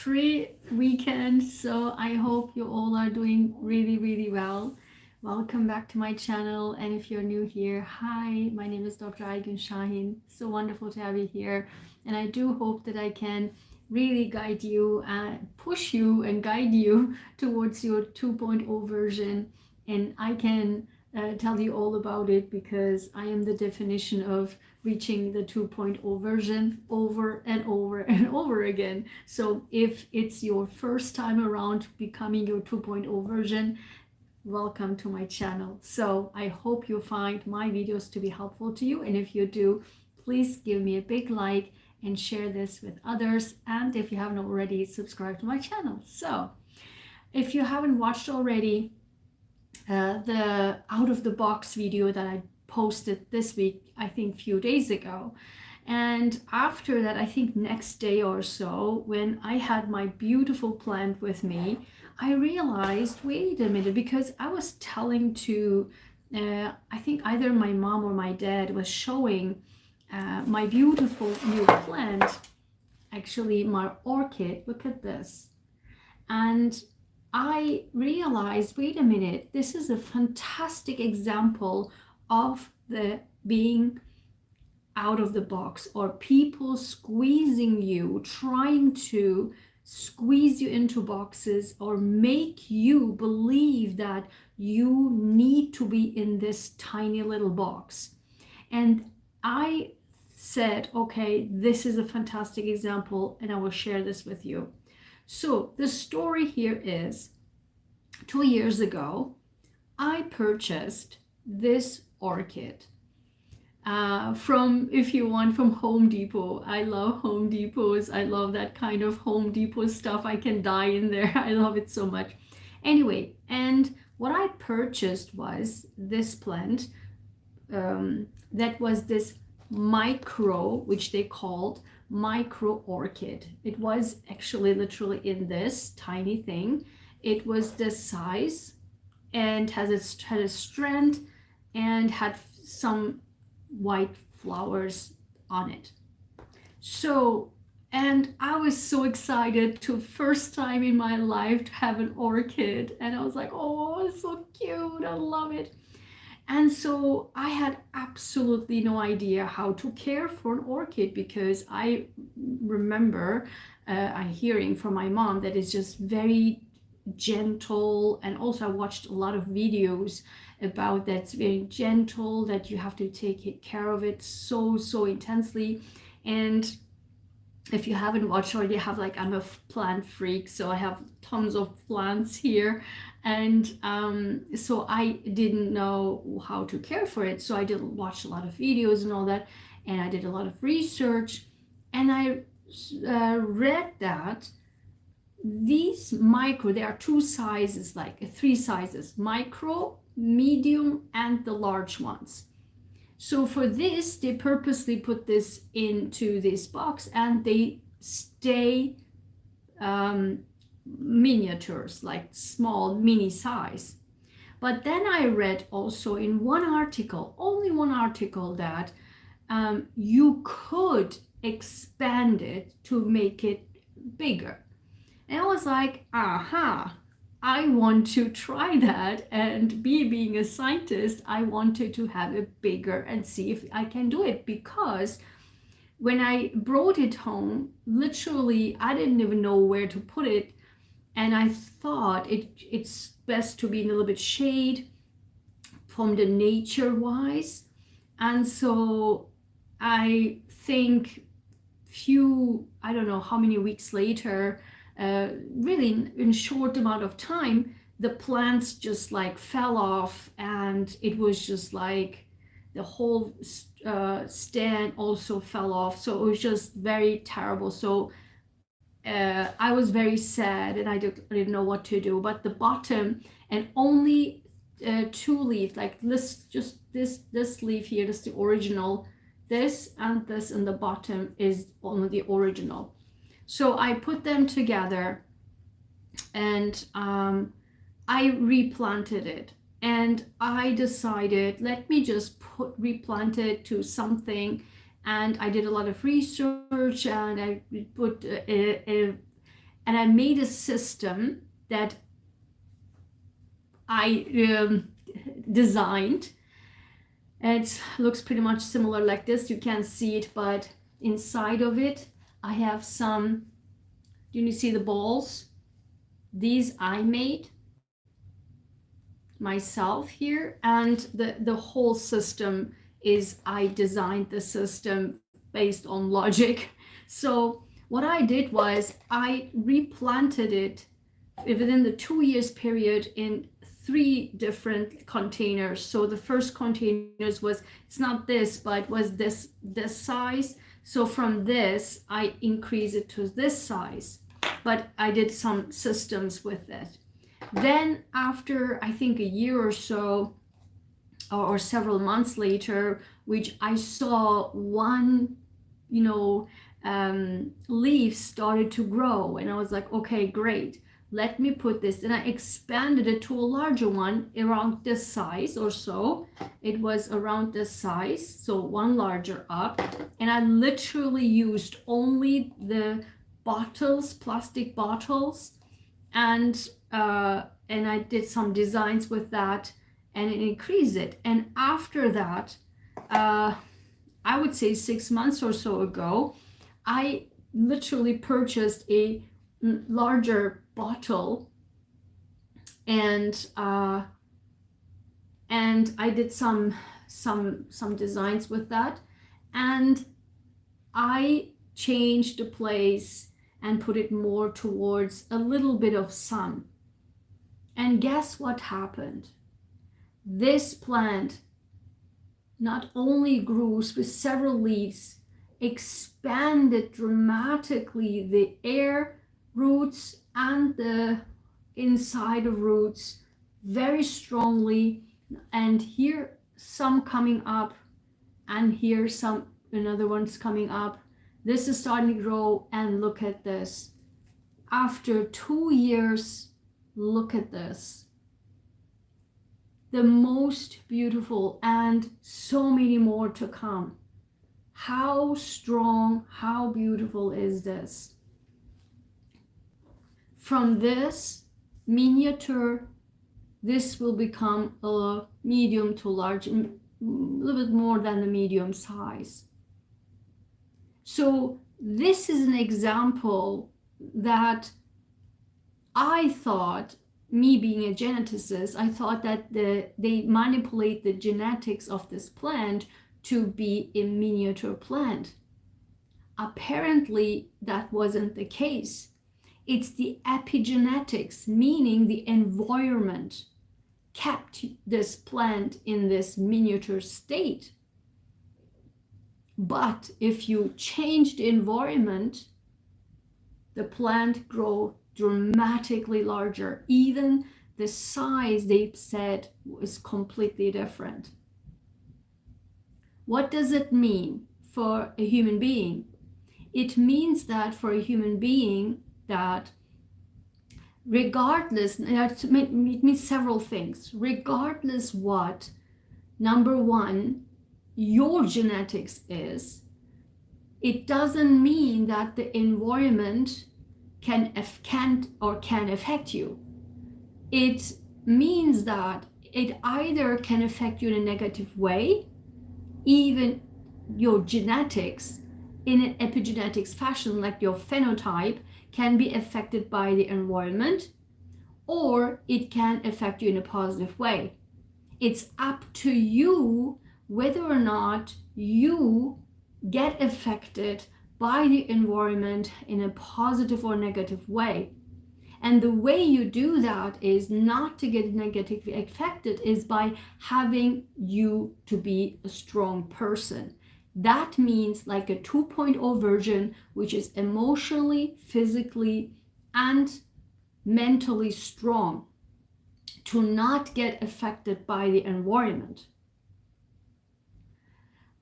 pre-weekend, so I hope you all are doing really well. Welcome back to my channel, and if you're new here, hi, my name is Dr. Ayguen Sahin. So wonderful to have you here, and I do hope that I can really guide you and push you and guide you towards your 2.0 version, and I can tell you all about it because I am the definition of reaching the 2.0 version over and over and over again. So if it's your first time around becoming your 2.0 version, welcome to my channel. So I hope you find my videos to be helpful to you, and if you do, please give me a big like and share this with others, and if you haven't already, subscribe to my channel. So if you haven't watched already the out of the box video that I posted this week, I think few days ago, and after that, I think next day or so, when I had my beautiful plant with me, I realized, wait a minute, because I was telling to I think either my mom or my dad was showing my beautiful new plant, actually my orchid. Look at this. And I realized, wait a minute, this is a fantastic example of the being out of the box, or people squeezing you, trying to squeeze you into boxes or make you believe that you need to be in this tiny little box. And I said, okay, this is a fantastic example, and I will share this with you. So the story here is 2 years ago, I purchased this orchid from, if you want, from Home Depot. I love Home Depots. I love that kind of Home Depot stuff. I can die in there. I love it so much. Anyway, and what I purchased was this plant that was this micro, which they called micro orchid. It was actually literally in this tiny thing. It was this size and had a strand and had some white flowers on it. So, and I was so excited to first time in my life to have an orchid, and I was like, oh, it's so cute, I love it. And so I had absolutely no idea how to care for an orchid, because I remember I hearing from my mom that it's just very gentle, and also I watched a lot of videos about that's very gentle, that you have to take care of it so intensely. And if you haven't watched already, I have like, I'm a plant freak, so I have tons of plants here, and so I didn't know how to care for it. So I did watch a lot of videos and all that, and I did a lot of research, and I read that these micro, there are two sizes, like three sizes: micro, medium, and the large ones. So for this, they purposely put this into this box, and they stay miniatures, like small mini size. But then I read also in one article, only one article, that you could expand it to make it bigger. And I was like, aha, I want to try that. And being a scientist, I wanted to have it bigger and see if I can do it, because when I brought it home, literally, I didn't even know where to put it. And I thought it's best to be in a little bit shade from the nature wise. And so I think I don't know how many weeks later, really in short amount of time, the plants just like fell off, and it was just like the whole stand also fell off. So it was just very terrible. So I was very sad, and I didn't know what to do. But the bottom, and only two leaves, like this, just this leaf here, this is the original. This and this in the bottom is only the original. So I put them together, and I replanted it. And I decided, let me just replant it to something. And I did a lot of research, and I put and I made a system that I designed. It looks pretty much similar like this. You can't see it, but inside of it I have some, do you see the balls? These I made myself here, and the whole system is, I designed the system based on logic. So what I did was I replanted it within the 2 years period in 3 different containers. So the first containers was, it's not this, but was this size. So from this I increased it to this size, but I did some systems with it. Then after I think a year or so, or several months later, which I saw one, leaf started to grow, and I was like, okay, great, let me put this, and I expanded it to a larger one around this size or so. It was around this size, so one larger up, and I literally used only the bottles, plastic bottles, and I did some designs with that, and it increased it. And after that, I would say 6 months or so ago, I literally purchased a larger bottle, and I did some designs with that, and I changed the place and put it more towards a little bit of sun. And guess what happened? This plant not only grew with several leaves, expanded dramatically the air roots and the inside of roots very strongly. And here some coming up, and here some another one's coming up. This is starting to grow, and look at this. After 2 years, look at this. The most beautiful, and so many more to come. How strong, how beautiful is this? From this miniature, this will become a medium to large, a little bit more than the medium size. So this is an example that I thought, me being a geneticist, I thought that they manipulate the genetics of this plant to be a miniature plant. Apparently, that wasn't the case. It's the epigenetics, meaning the environment, kept this plant in this miniature state. But if you change the environment, the plant grows dramatically larger. Even the size, they said, was completely different. What does it mean for a human being? It means that for a human being, that regardless, it means several things. Regardless what, number one, your genetics is, it doesn't mean that the environment can affect you. It means that it either can affect you in a negative way, even your genetics in an epigenetics fashion, like your phenotype can be affected by the environment, or it can affect you in a positive way. It's up to you whether or not you get affected by the environment in a positive or negative way. And the way you do that is not to get negatively affected, is by having you to be a strong person. That means like a 2.0 version, which is emotionally, physically, and mentally strong, to not get affected by the environment.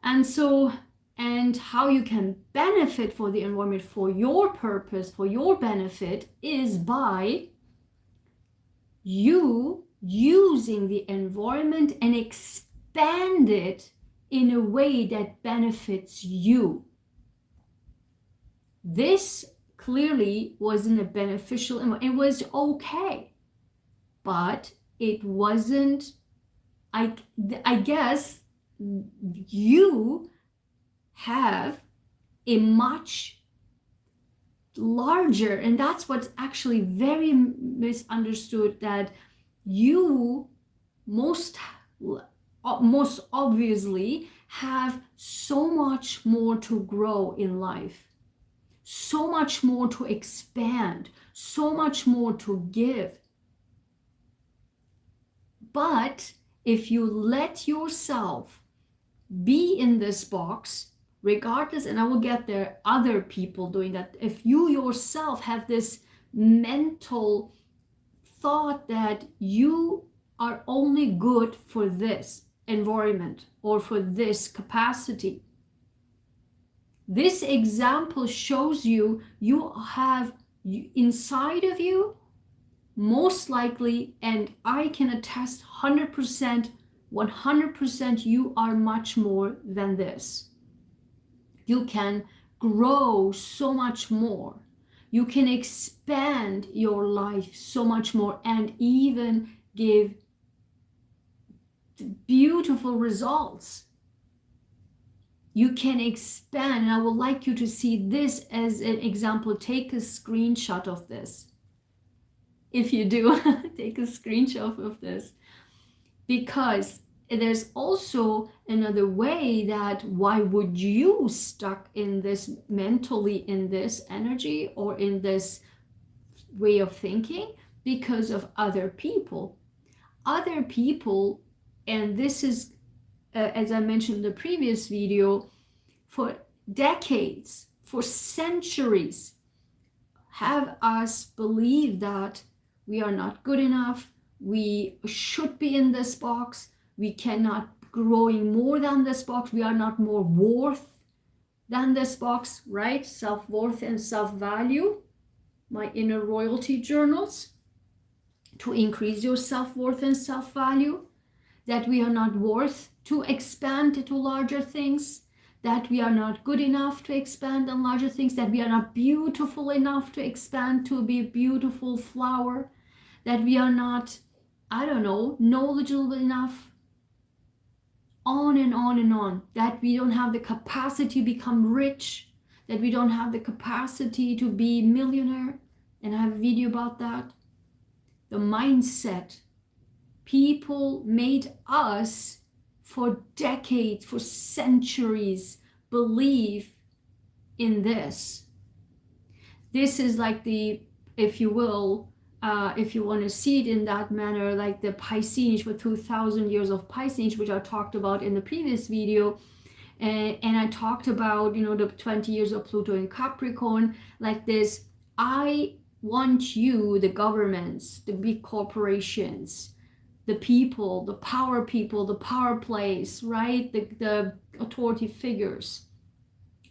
And so, and how you can benefit for the environment for your purpose, for your benefit, is by you using the environment and expand it in a way that benefits you. This clearly wasn't a beneficial, it was okay, but it wasn't, I guess you have a much larger, and that's what's actually very misunderstood, that you most most obviously have so much more to grow in life, so much more to expand, so much more to give. But if you let yourself be in this box, regardless, and I will get there, other people doing that, if you yourself have this mental thought that you are only good for this environment or for this capacity, this example shows you have inside of you, most likely, and I can attest 100%, 100%, you are much more than this. You can grow so much more. You can expand your life so much more and even give beautiful results. You can expand, and I would like you to see this as an example. Take a screenshot of this. If you do, take a screenshot of this, because there's also another way that why would you stuck in this mentally, in this energy or in this way of thinking? Because of other people. Other people, and this is as I mentioned in the previous video, for decades, for centuries, have us believe that we are not good enough, we should be in this box, we cannot growing more than this box, we are not more worth than this box, right? Self-worth and self-value, my inner royalty journals, to increase your self-worth and self-value, that we are not worth to expand to larger things, that we are not good enough to expand on larger things, that we are not beautiful enough to expand to be a beautiful flower, that we are not, I don't know, knowledgeable enough, on and on and on, that we don't have the capacity to become rich, that we don't have the capacity to be millionaire, and I have a video about that. The mindset. People made us for decades, for centuries, believe in this. This is like the, if you will, if you want to see it in that manner, like the Piscean for 2,000 years of Piscean, which I talked about in the previous video. And I talked about, the 20 years of Pluto in Capricorn, like this. I want you, the governments, the big corporations, the people, the power plays, right? The authority figures.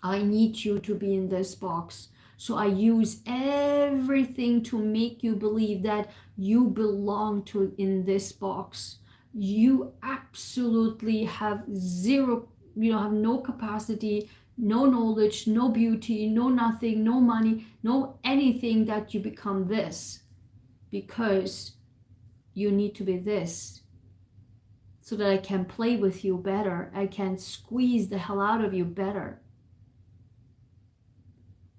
I need you to be in this box. So I use everything to make you believe that you belong to in this box. You absolutely have zero, have no capacity, no knowledge, no beauty, no nothing, no money, no anything, that you become this, because you need to be this, so that I can play with you better. I can squeeze the hell out of you better.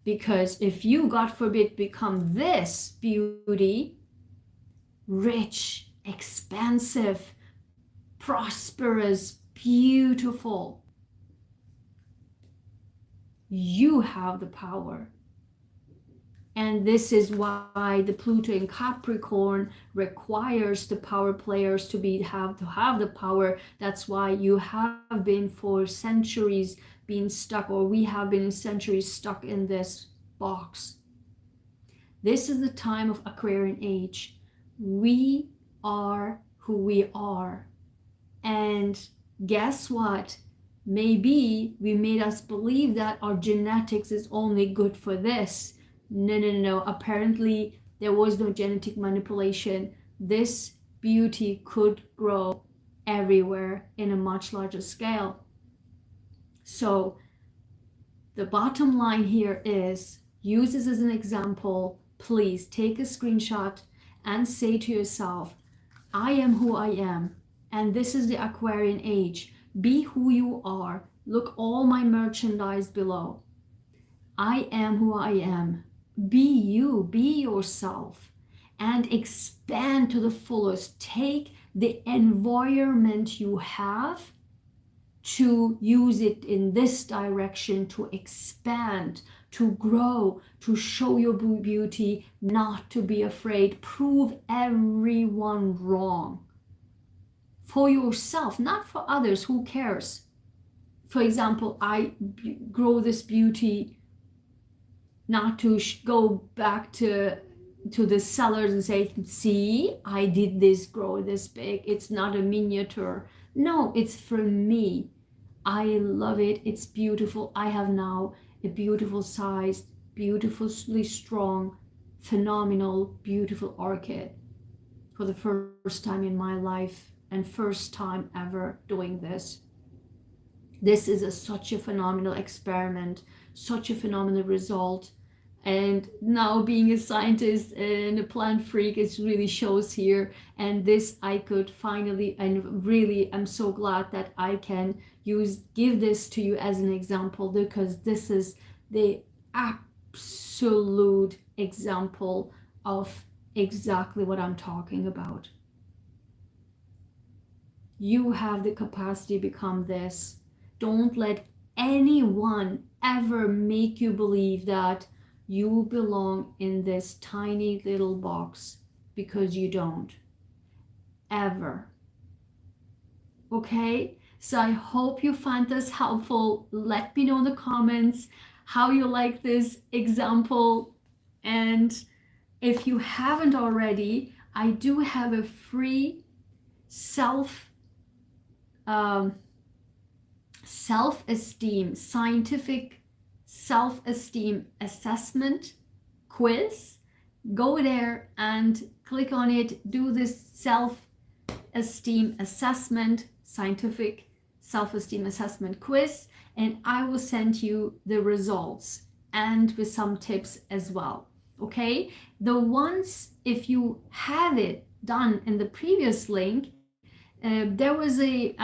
Because if you, God forbid, become this beauty, rich, expansive, prosperous, beautiful, you have the power. And this is why the Pluto in Capricorn requires the power players to have the power. That's why you have been for centuries being stuck, or we have been centuries stuck in this box. This is the time of Aquarian age. We are who we are. And guess what? Maybe we made us believe that our genetics is only good for this. No. Apparently, there was no genetic manipulation. This beauty could grow everywhere in a much larger scale. So the bottom line here is, use this as an example. Please take a screenshot and say to yourself, I am who I am, and this is the Aquarian age. Be who you are. Look, all my merchandise below. I am who I am. Be you, be yourself, and expand to the fullest. Take the environment you have to use it in this direction, to expand, to grow, to show your beauty, not to be afraid. Prove everyone wrong. For yourself, not for others. Who cares? For example, I grow this beauty not to go back to the sellers and say, see, I did this, grow this big. It's not a miniature. No, it's for me. I love it. It's beautiful. I have now a beautiful sized, beautifully strong, phenomenal, beautiful orchid for the first time in my life, and first time ever doing this. This is such a phenomenal experiment, such a phenomenal result. And now being a scientist and a plant freak, it really shows here. And this I could finally, and really I'm so glad that I can give this to you as an example, because this is the absolute example of exactly what I'm talking about. You have the capacity to become this. Don't let anyone ever make you believe that you belong in this tiny little box, because you don't. Ever. Okay? So I hope you find this helpful. Let me know in the comments how you like this example. And if you haven't already, I do have a free self-esteem, scientific self-esteem assessment quiz. Go there and click on it. Do this self-esteem assessment, scientific self-esteem assessment quiz, and I will send you the results and with some tips as well. Okay, the ones, if you have it done in the previous link, there was a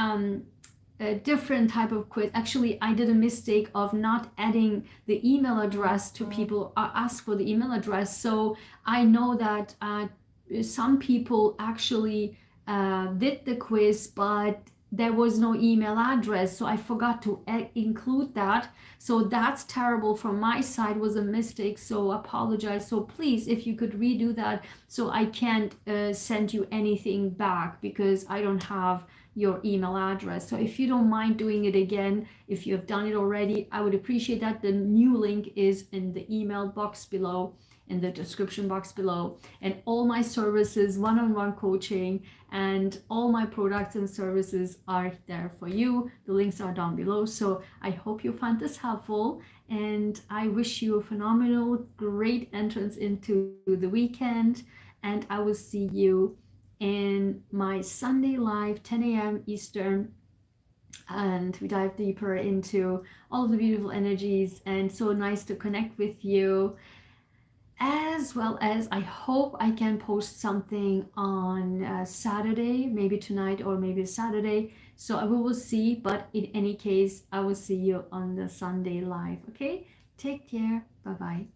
different type of quiz. Actually, I did a mistake of not adding the email address to people ask for the email address. So I know that some people actually did the quiz, but there was no email address, so I forgot to include that. So that's terrible from my side, was a mistake, so apologize. So please, if you could redo that, so I can't send you anything back because I don't have your email address. So if you don't mind doing it again, if you have done it already, I would appreciate that. The new link is in the email box below, in the description box below, and all my services, one-on-one coaching, and all my products and services are there for you. The links are down below. So I hope you find this helpful, and I wish you a phenomenal, great entrance into the weekend, and I will see you in my Sunday live, 10 a.m. Eastern, and we dive deeper into all of the beautiful energies, and so nice to connect with you. As well as I hope I can post something on Saturday, maybe tonight or maybe Saturday. So we will see, but in any case, I will see you on the Sunday live. Okay, take care. Bye bye.